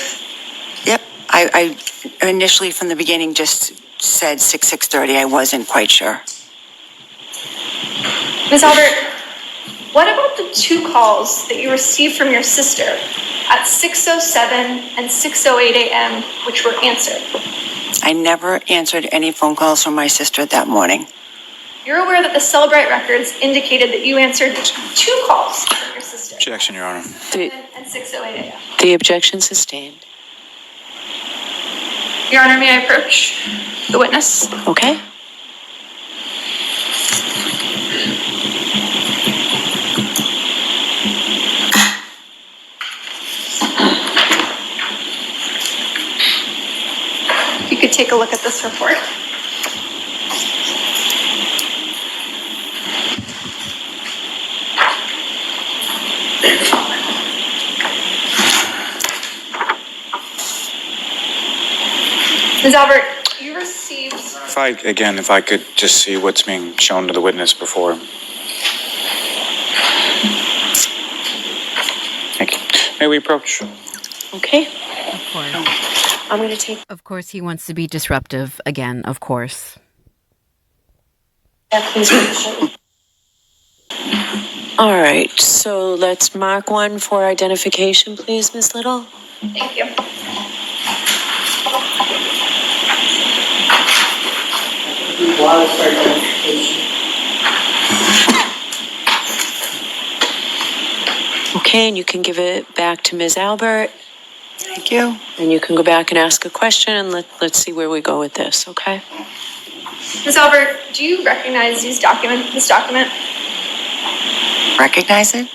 Yep. I initially from the beginning just said 6:30. I wasn't quite sure. Ms. Albert, what about the two calls that you received from your sister at 6:07 and 6:08 a.m., which were answered? I never answered any phone calls from my sister that morning. You're aware that the Cellbrite records indicated that you answered two calls from your sister. Objection, Your Honor. And 6:08 a.m. The objection sustained. Your Honor, may I approach the witness? Okay. If you could take a look at this report. Ms. Albert, you received... If I could just see what's being shown to the witness before. Thank you. May we approach? Okay. Of course. I'm going to take... Of course, he wants to be disruptive again, of course. All right, so let's mark one for identification, please, Ms. Little. Thank you. Okay, and you can give it back to Ms. Albert, Thank you. and you can go back and ask a question, and let's see where we go with this, okay? Ms. Albert, do you recognize this document? Recognize it?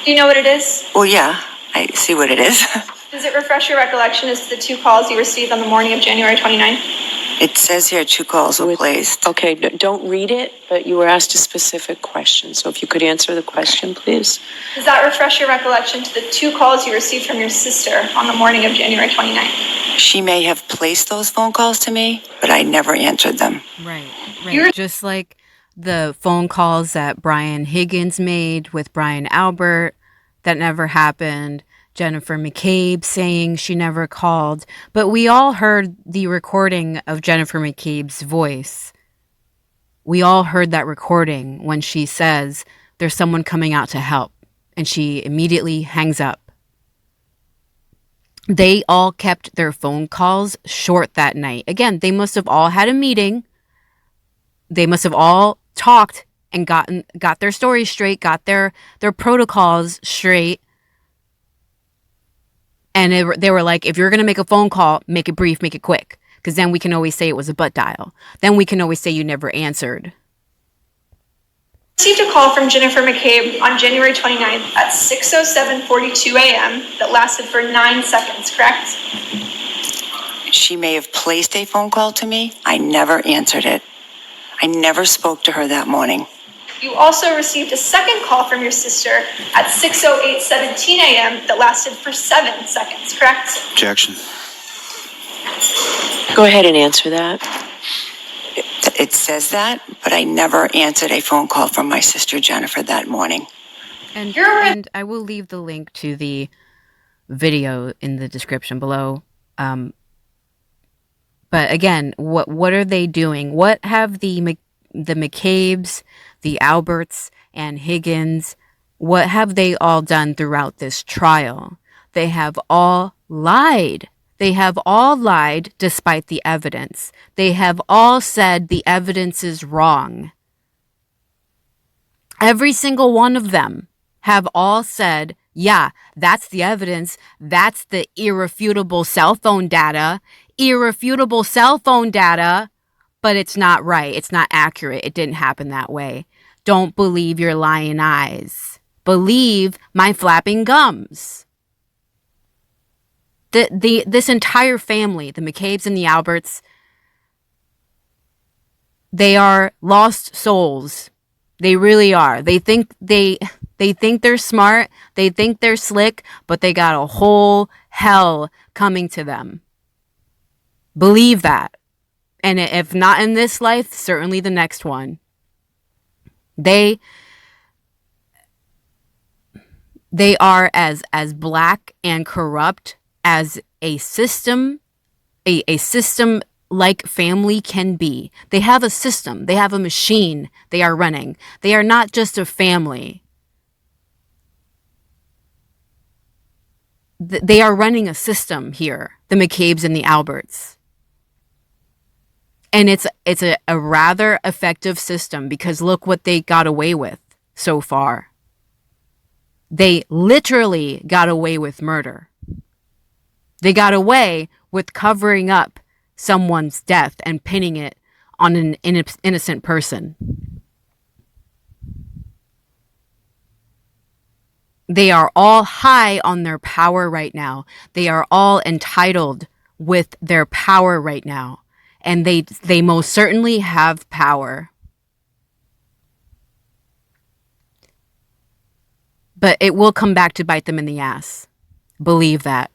Do you know what it is? Well, yeah, I see what it is. Does it refresh your recollection as to the two calls you received on the morning of January 29th? It says here 2 calls were placed. Okay, don't read it, but you were asked a specific question, so if you could answer the question, please. Does that refresh your recollection to the two calls you received from your sister on the morning of January 29th? She may have placed those phone calls to me, but I never answered them. Right. Just like the phone calls that Brian Higgins made with Brian Albert, that never happened. Jennifer McCabe saying she never called. But we all heard the recording of Jennifer McCabe's voice. We all heard that recording when she says there's someone coming out to help, and she immediately hangs up. They all kept their phone calls short that night. Again, they must have all had a meeting. They must have all talked and got their stories straight, got their protocols straight. And they were like, if you're going to make a phone call, make it brief, make it quick. Because then we can always say it was a butt dial. Then we can always say you never answered. Received a call from Jennifer McCabe on January 29th at 6:07:42 a.m. that lasted for 9 seconds, correct? She may have placed a phone call to me. I never answered it. I never spoke to her that morning. You also received a second call from your sister at 6:08:17 a.m. that lasted for 7 seconds, correct? Objection. Go ahead and answer that. It says that, but I never answered a phone call from my sister Jennifer that morning. And I will leave the link to the video in the description below. But But again, what are they doing? What have the McCabe's, the Alberts, and Higgins, what have they all done throughout this trial? They have all lied. They have all lied despite the evidence. They have all said the evidence is wrong. Every single one of them have all said, yeah, that's the evidence. That's the irrefutable cell phone data. Irrefutable cell phone data. But it's not right. It's not accurate. It didn't happen that way. Don't believe your lying eyes. Believe my flapping gums. This entire family, the McCabe's and the Alberts, they are lost souls. They really are. They think they're smart. They think they're slick, but they got a whole hell coming to them. Believe that. And if not in this life, certainly the next one. They are as black and corrupt as a system, a system like family can be. They have a system. They have a machine they are running. They are not just a family. They are running a system here, the McCabe's and the Alberts. And it's a rather effective system because look what they got away with so far. They literally got away with murder. They got away with covering up someone's death and pinning it on an innocent person. They are all high on their power right now. They are all entitled with their power right now. And they most certainly have power. But it will come back to bite them in the ass. Believe that.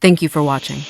Thank you for watching.